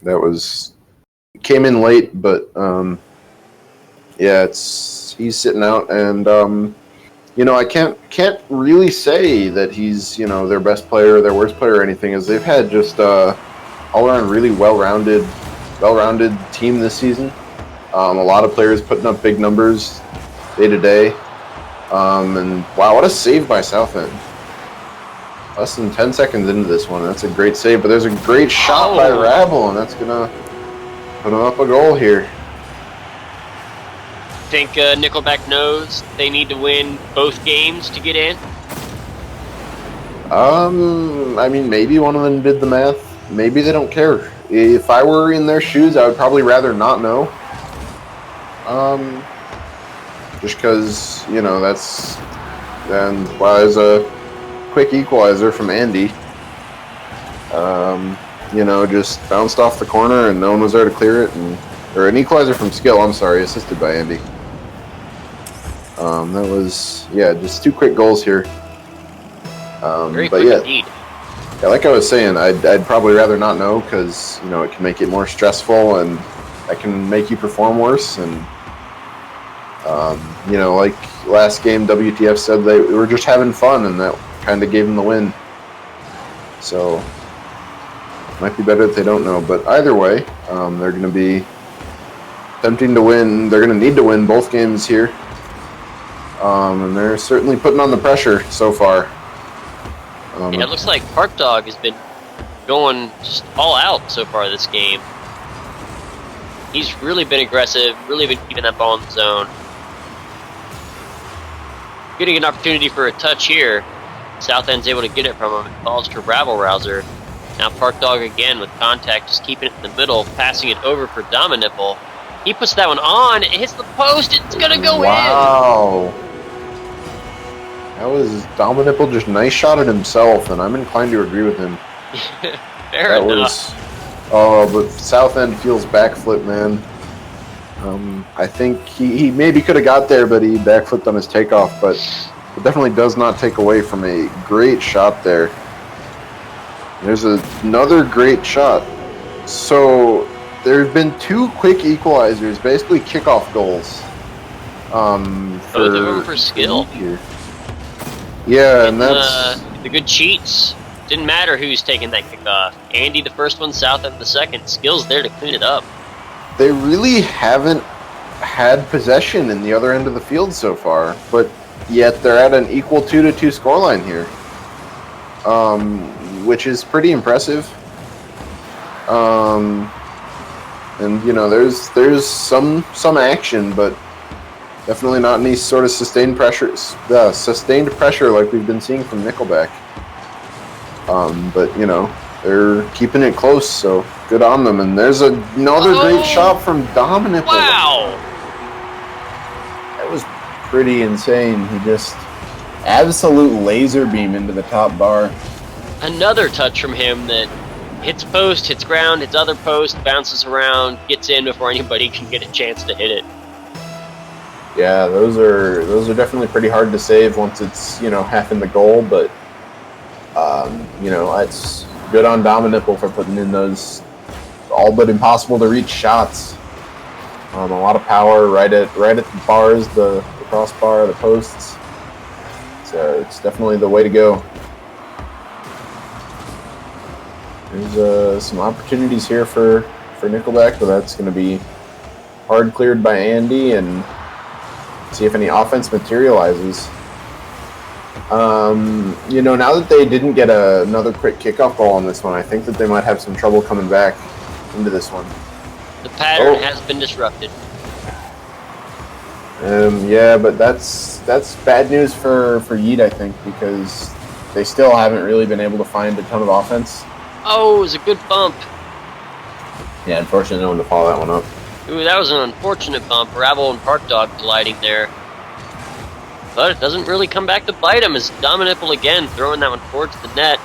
that was came in late, but yeah, he's sitting out, and I can't really say that he's their best player or their worst player or anything, as they've had just all around really well-rounded team this season. A lot of players putting up big numbers day to day. And wow, what a save by Southend. Less than 10 seconds into this one. That's a great save, but there's a great shot by Rabble, and that's going to put him up a goal here. Think Nickelback knows they need to win both games to get in? I mean, maybe one of them did the math. Maybe they don't care. If I were in their shoes, I would probably rather not know. Just because, that's... And there's a quick equalizer from Andy. Just bounced off the corner and no one was there to clear it. Or an equalizer from Skill, I'm sorry, assisted by Andy. That was, just two quick goals here. Very quick indeed. Yeah, like I was saying, I'd probably rather not know because, it can make it more stressful and that can make you perform worse. And, like last game, WTF said they were just having fun and that kind of gave them the win. So, it might be better if they don't know. But either way, they're going to be attempting to win. They're going to need to win both games here. And they're certainly putting on the pressure so far. It looks like Park Dog has been going just all out so far this game. He's really been aggressive, really been keeping that ball in the zone. Getting an opportunity for a touch here. Southend's able to get it from him. It falls to Rabble Rouser. Now Park Dog again with contact, just keeping it in the middle, passing it over for Dominipple. He puts that one on, it hits the post, it's gonna go in! Wow. That was Dominipple, just nice shot at himself, and I'm inclined to agree with him. Fair enough. But Southend feels backflip, man. I think he maybe could have got there, but he backflipped on his takeoff, but it definitely does not take away from a great shot there. There's another great shot. So there have been two quick equalizers, basically kickoff goals. Both of them for Skill. Here. Yeah, and that's... the good cheats. Didn't matter who's taking that kickoff. Andy the first one, Southend the second. Skill's there to clean it up. They really haven't had possession in the other end of the field so far, but yet they're at an equal 2-2 scoreline here, which is pretty impressive. And there's some action, but definitely not any sort of sustained pressure. Sustained pressure like we've been seeing from Nickelback. But they're keeping it close, so good on them. And there's another great shot from Dominic. Wow! That was pretty insane. He just absolute laser beam into the top bar. Another touch from him that hits post, hits ground, hits other post, bounces around, gets in before anybody can get a chance to hit it. Yeah, those are definitely pretty hard to save once it's half in the goal, but it's good on Dominipple for putting in those all but impossible to reach shots. A lot of power right at the bars, the crossbar, the posts. So it's definitely the way to go. There's some opportunities here for Nickelback, but that's going to be hard cleared by Andy, and see if any offense materializes. Now that they didn't get another quick kickoff goal on this one, I think that they might have some trouble coming back into this one. The pattern has been disrupted. Yeah, but that's bad news for Yeet, I think, because they still haven't really been able to find a ton of offense. Oh, it was a good bump. Yeah, unfortunately, no one to follow that one up. Ooh, that was an unfortunate bump. Rabble and Park Dog colliding there. But it doesn't really come back to bite him as Dominipple again throwing that one towards the net.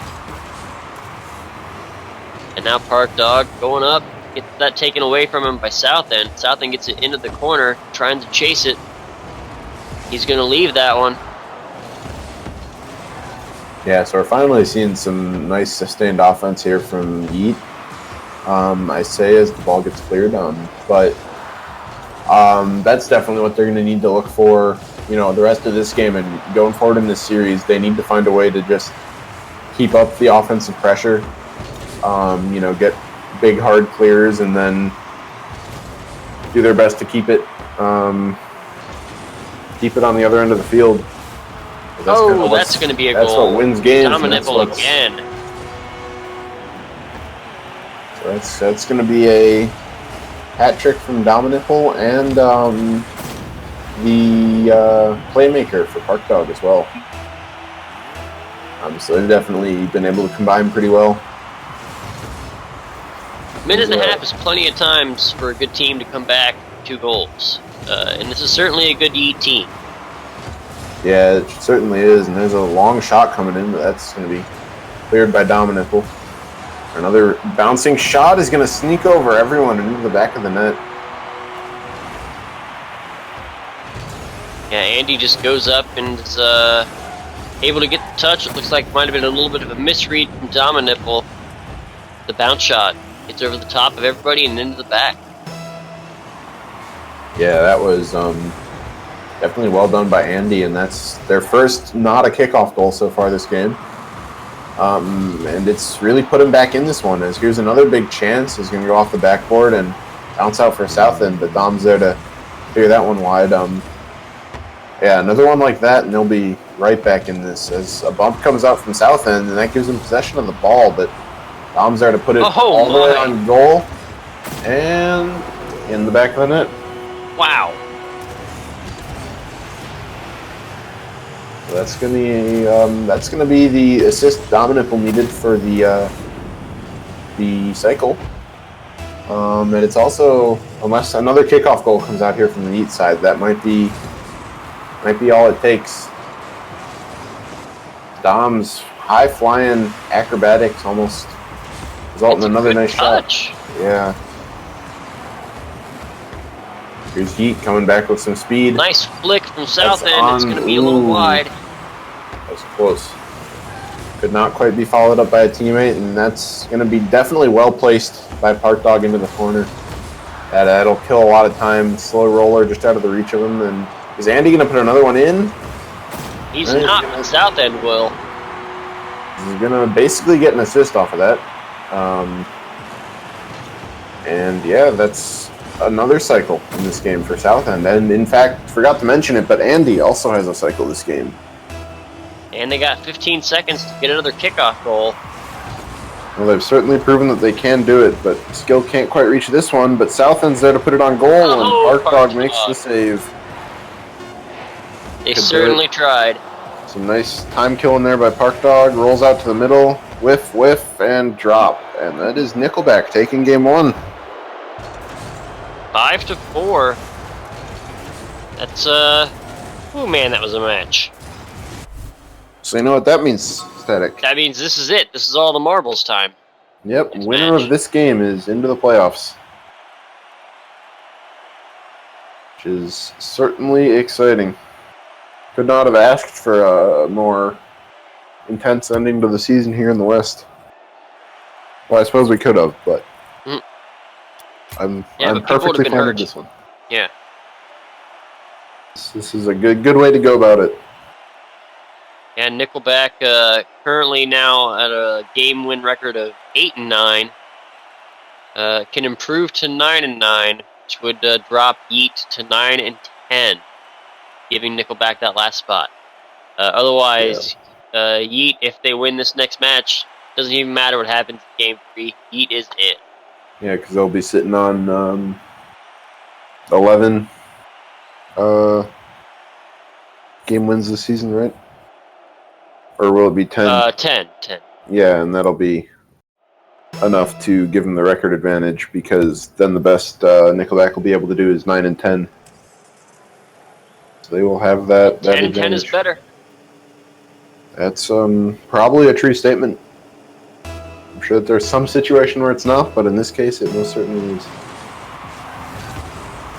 And now Park Dog going up, gets that taken away from him by Southend. Southend gets it into the corner, trying to chase it. He's going to leave that one. Yeah, so we're finally seeing some nice sustained offense here from Yeet. I say as the ball gets cleared. But that's definitely what they're going to need to look for. The rest of this game and going forward in this series, they need to find a way to just keep up the offensive pressure. Get big hard clears and then do their best to keep it on the other end of the field. That's going to be a goal. That's what wins games. Dominable again. So that's going to be a hat trick from Dominable and the playmaker for Park Dog as well. So they've definitely been able to combine pretty well. Minute and a half is plenty of times for a good team to come back 2 goals. And this is certainly a good Yeet team. Yeah, it certainly is. And there's a long shot coming in, but that's going to be cleared by Dominable. Another bouncing shot is going to sneak over everyone into the back of the net. Yeah, Andy just goes up and is able to get the touch. It looks like it might have been a little bit of a misread from Dominable. The bounce shot gets over the top of everybody and into the back. Yeah, that was definitely well done by Andy, and that's their first not a kickoff goal so far this game. And it's really put him back in this one, as here's another big chance. He's going to go off the backboard and bounce out for South End, but Dom's there to figure that one wide. Yeah, another one like that, and they'll be right back in this as a bump comes out from South End, and that gives them possession of the ball, but Dom's there to put it all the way on goal and in the back of the net. Wow. So that's gonna be the assist Dominable needed for the cycle. And it's also, unless another kickoff goal comes out here from the Yeet side, that might be all it takes. Dom's high flying acrobatics almost result in another nice touch. shot. Yeah. Here's Yeet coming back with some speed. Nice flick from South End. It's going to be a little wide. That was close. Could not quite be followed up by a teammate, and that's going to be definitely well placed by Park Dog into the corner. That'll kill a lot of time. Slow roller just out of the reach of him. And is Andy going to put another one in? He's not, but South End will. He's going to basically get an assist off of that. And yeah, that's another cycle in this game for South End. And in fact, forgot to mention it, but Andy also has a cycle this game. And they got 15 seconds to get another kickoff goal. Well, they've certainly proven that they can do it, but skill can't quite reach this one. But South End's there to put it on goal, and Park Dog makes the save. They certainly tried. Some nice time killing there by Park Dog. Rolls out to the middle, whiff, and drop. And that is Nickelback taking game 1. 5-4. That's oh man, that was a match. So you know what that means, Static? That means this is it. This is all the marbles time. Yep, winner of this game is into the playoffs. Which is certainly exciting. Could not have asked for a more intense ending to the season here in the West. Well, I suppose we could have, but I'm perfectly fine with this one. Yeah. This is a good way to go about it. And Nickelback currently now at a game win record of 8-9. Can improve to 9-9, which would drop Yeet to 9-10, giving Nickelback that last spot. Otherwise, Yeet, if they win this next match, doesn't even matter what happens in Game 3. Yeet is in. Yeah, because they'll be sitting on 11 game wins this season, right? Or will it be 10? 10. Yeah, and that'll be enough to give them the record advantage, because then the best Nickelback will be able to do is 9-10. So they will have that 10-10 advantage. is better. That's probably a true statement. I'm sure that there's some situation where it's not, but in this case, it most certainly is.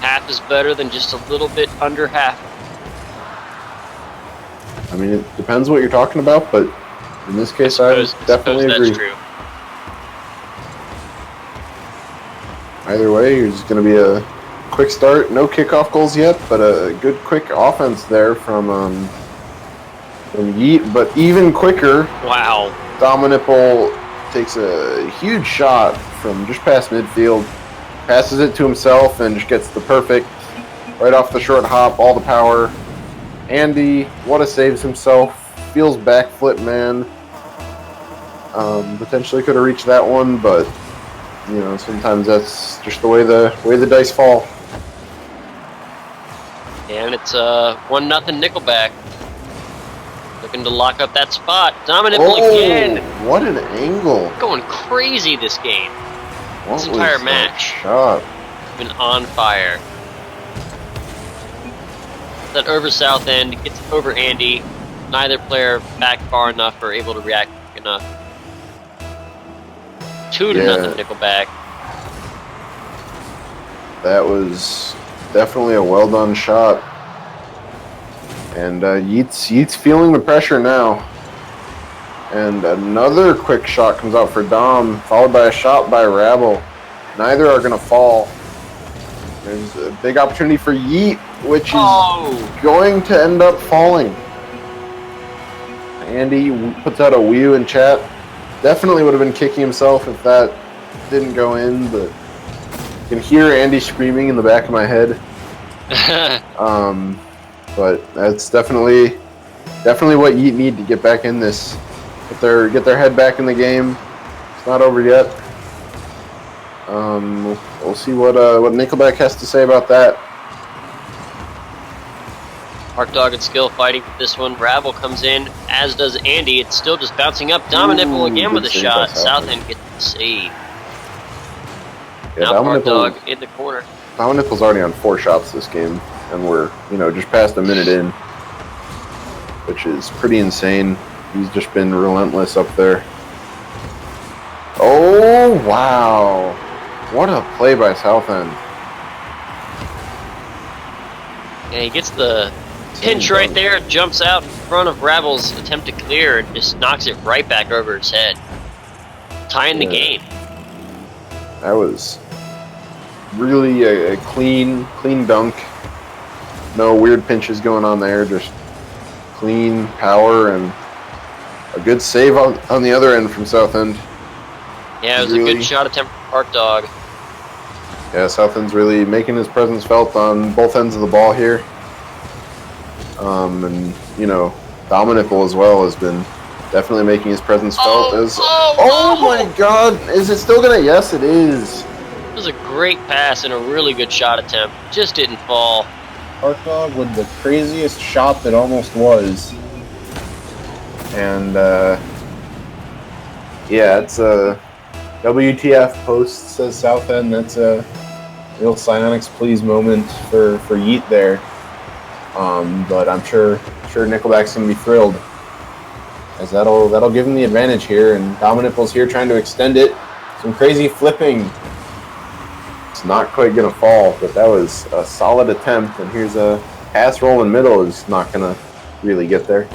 Half is better than just a little bit under half. I mean, it depends what you're talking about, but in this case, I definitely agree. That's true. Either way, it's going to be a quick start. No kickoff goals yet, but a good quick offense there from Yeet. But even quicker, Wow. Dominipple takes a huge shot from just past midfield, passes it to himself, and just gets the perfect right off the short hop, all the power. Andy, what a saves himself. Feels backflip, man. Potentially could have reached that one, but you know, sometimes that's just the way the dice fall. And it's 1-0 Nickelback. Looking to lock up that spot. Dominipple again. What an angle. Going crazy this game. What This entire was match. that shot? Been on fire. That over South End, gets over Andy. Neither player back far enough or able to react quick enough. 2-0 Nickelback. That was definitely a well done shot. And Yeet's feeling the pressure now. And another quick shot comes out for Dom, followed by a shot by Rabble. Neither are going to fall. There's a big opportunity for Yeet, which is going to end up falling. Andy puts out a whew in chat. Definitely would have been kicking himself if that didn't go in, but you can hear Andy screaming in the back of my head. But that's definitely what Yeet need to get back in this. Get their head back in the game. It's not over yet. We'll see what Nickelback has to say about that. Hard Dog and Skill fighting for this one. Rabble comes in, as does Andy. It's still just bouncing up. Dominipple again with a shot. South End gets the save. Yeah, now Hard Dog in the corner. Dominipple's already on 4 shots this game, and we're just past a minute in, which is pretty insane. He's just been relentless up there. Oh wow! What a play by South End. Yeah, he gets the pinch right there, jumps out in front of Rabble's attempt to clear, and just knocks it right back over his head. Tying the game. That was really a clean dunk. No weird pinches going on there, just clean power and a good save on the other end from South End. Yeah, it was a good shot attempt from Hard Dog. Yeah, South End's really making his presence felt on both ends of the ball here. And Dominipple as well has been definitely making his presence felt. Oh my God! Is it still gonna? Yes, it is. It was a great pass and a really good shot attempt. Just didn't fall. Hard Dog with the craziest shot that almost was. And yeah, it's a WTF post, says South End. That's a real Psionics please moment for Yeet there. But I'm sure Nickelback's gonna be thrilled, as that'll give him the advantage here. And Dominipple's here trying to extend it. Some crazy flipping. It's not quite gonna fall, but that was a solid attempt. And here's a pass roll in middle is not gonna really get there.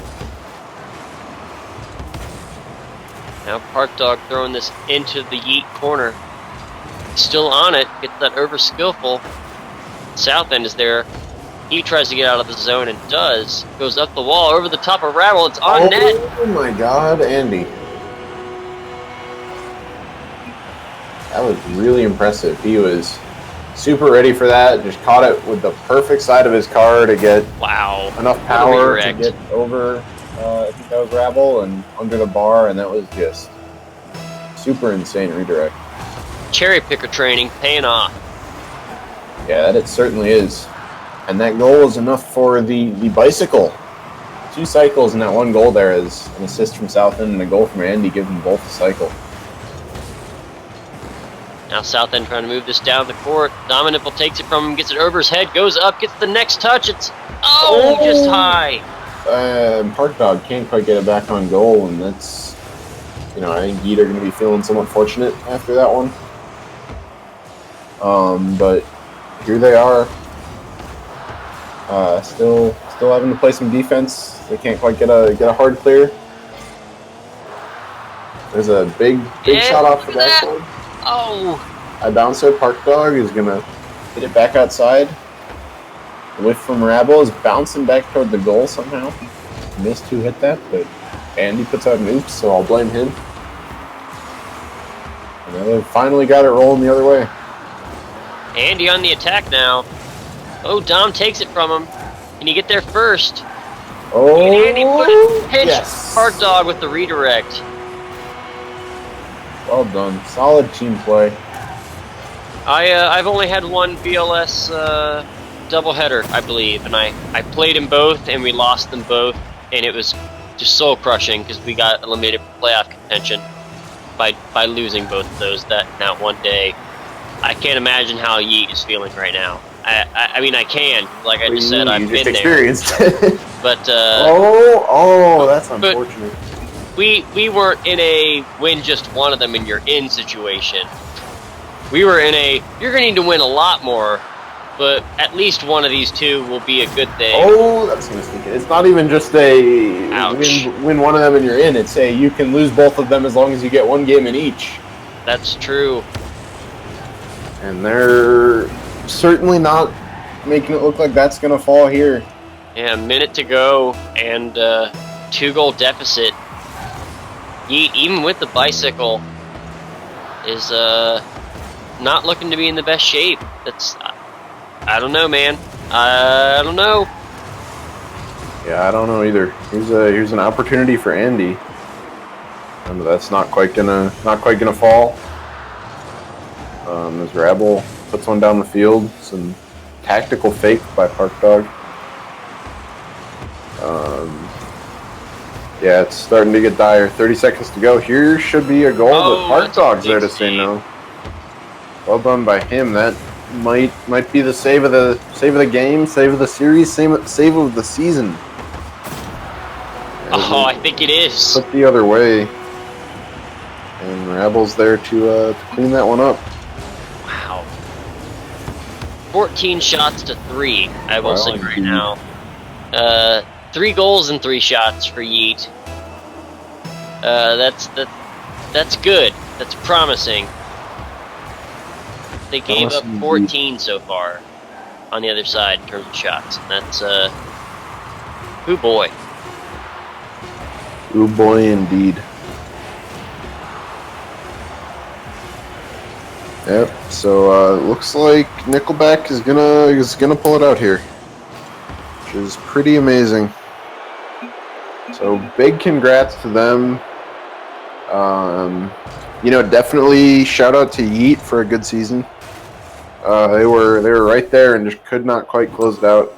Now Park Dog throwing this into the Yeet corner. Still on it, gets that over skillful. South End is there. He tries to get out of the zone and does. Goes up the wall, over the top of Rabble. It's on net. Oh my God, Andy. That was really impressive. He was super ready for that. Just caught it with the perfect side of his car to get enough power to get over. I think that was Rabble and under the bar, and that was just super insane redirect. Cherry picker training paying off. Yeah, that it certainly is. And that goal is enough for the bicycle. 2 cycles in that one goal there is an assist from South End and a goal from Andy, giving them both a cycle. Now South End trying to move this down the court. Dominipple takes it from him, gets it over his head, goes up, gets the next touch. It's just high. Park Dog can't quite get it back on goal, and that's, I think Yeet are going to be feeling somewhat fortunate after that one. But here they are, still having to play some defense. They can't quite get a hard clear. There's a big shot off the backboard. High bouncer, Park Dog is going to hit it back outside. Whiff from Rabble is bouncing back toward the goal somehow. Missed who hit that, but Andy puts out an oops, so I'll blame him. And they finally got it rolling the other way. Andy on the attack now. Oh, Dom takes it from him. Can he get there first? Oh, And Andy put it pitch. yes. Hard Dog with the redirect. Well done. Solid team play. I've only had one BLS doubleheader, I believe, and I played them both, and we lost them both, and it was just soul crushing because we got eliminated from playoff contention by losing both of those that one day. I can't imagine how Yeet is feeling right now. I mean, I can, like I just said, I've been experienced. there. But that's unfortunate. We weren't in a win just one of them and you're in situation. We were in a you're going to need to win a lot more, but at least one of these two will be a good thing. Oh, that's going to sneak in. It's not even just a win one of them and you're in. It's a you can lose both of them as long as you get one game in each. That's true. And they're certainly not making it look like that's going to fall here. Yeah, a minute to go and 2-goal deficit. Yeet, even with the bicycle, is not looking to be in the best shape. That's I don't know, man. I don't know. Yeah, I don't know either. Here's an opportunity for Andy, and that's not quite gonna fall. As Rabble puts one down the field, some tactical fake by Park Dog. Yeah, it's starting to get dire. 30 seconds to go. Here should be a goal, but Park Dog's there to say no. Well done by him. That might be the save of the game, save of the series, save of the season. Oh, I think it is. Put the other way, and Rabble's there to clean that one up. Wow. 14 shots to 3. I will say right now. 3 goals and 3 shots for Yeet. That's good. That's promising. They gave up 14 so far on the other side in terms of shots. That's ooh boy. Ooh boy, indeed. Yep. So looks like Nickelback is gonna pull it out here, which is pretty amazing. So big congrats to them. Definitely shout out to Yeet for a good season. They were right there and just could not quite close it out.